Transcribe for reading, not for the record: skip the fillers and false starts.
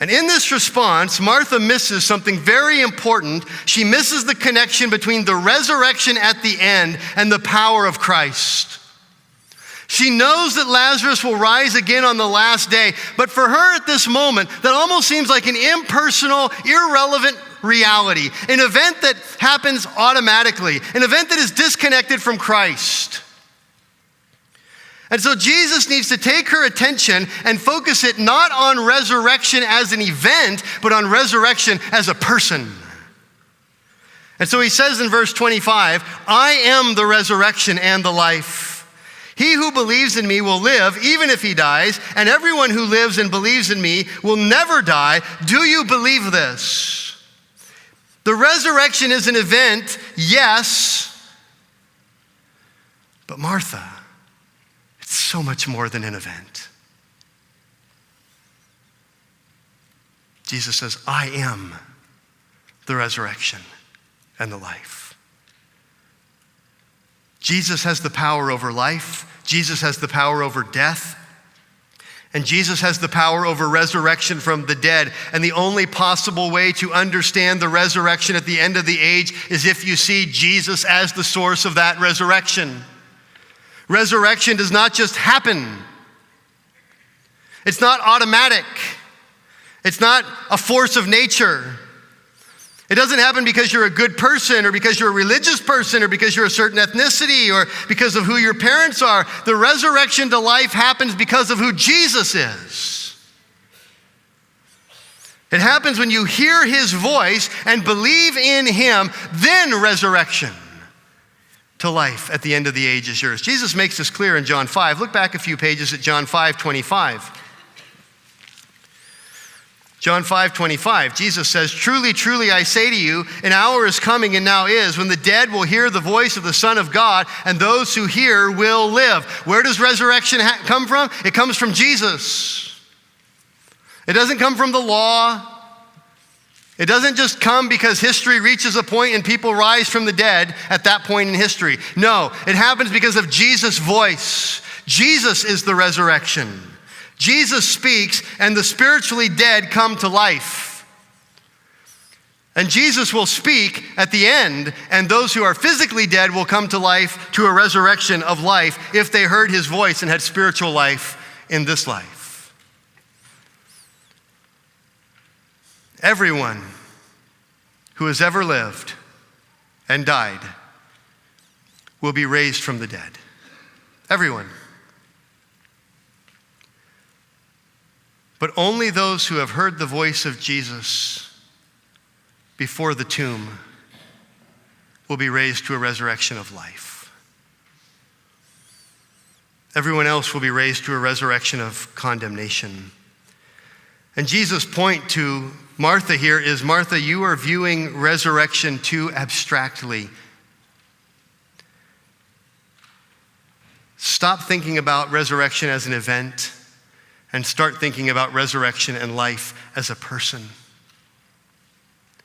And in this response, Martha misses something very important. She misses the connection between the resurrection at the end and the power of Christ. She knows that Lazarus will rise again on the last day, but for her at this moment, that almost seems like an impersonal, irrelevant reality, an event that happens automatically, an event that is disconnected from Christ. And so Jesus needs to take her attention and focus it not on resurrection as an event, but on resurrection as a person. And so he says in verse 25, I am the resurrection and the life. He who believes in me will live even if he dies, and everyone who lives and believes in me will never die. Do you believe this? The resurrection is an event, yes, but Martha, it's so much more than an event. Jesus says, I am the resurrection and the life. Jesus has the power over life. Jesus has the power over death. And Jesus has the power over resurrection from the dead. And the only possible way to understand the resurrection at the end of the age is if you see Jesus as the source of that resurrection. Resurrection does not just happen. It's not automatic. It's not a force of nature. It doesn't happen because you're a good person or because you're a religious person or because you're a certain ethnicity or because of who your parents are. The resurrection to life happens because of who Jesus is. It happens when you hear his voice and believe in him, then resurrection to life at the end of the age is yours. Jesus makes this clear in John 5. Look back a few pages at John 5:25. John 5:25, Jesus says, truly, truly, I say to you, an hour is coming and now is when the dead will hear the voice of the Son of God, and those who hear will live. Where does resurrection come from? It comes from Jesus. It doesn't come from the law. It doesn't just come because history reaches a point and people rise from the dead at that point in history. No, it happens because of Jesus' voice. Jesus is the resurrection. Jesus speaks, and the spiritually dead come to life. And Jesus will speak at the end, and those who are physically dead will come to life, to a resurrection of life, if they heard his voice and had spiritual life in this life. Everyone who has ever lived and died will be raised from the dead. Everyone. But only those who have heard the voice of Jesus before the tomb will be raised to a resurrection of life. Everyone else will be raised to a resurrection of condemnation. And Jesus' point to Martha here is, Martha, you are viewing resurrection too abstractly. Stop thinking about resurrection as an event and start thinking about resurrection and life as a person.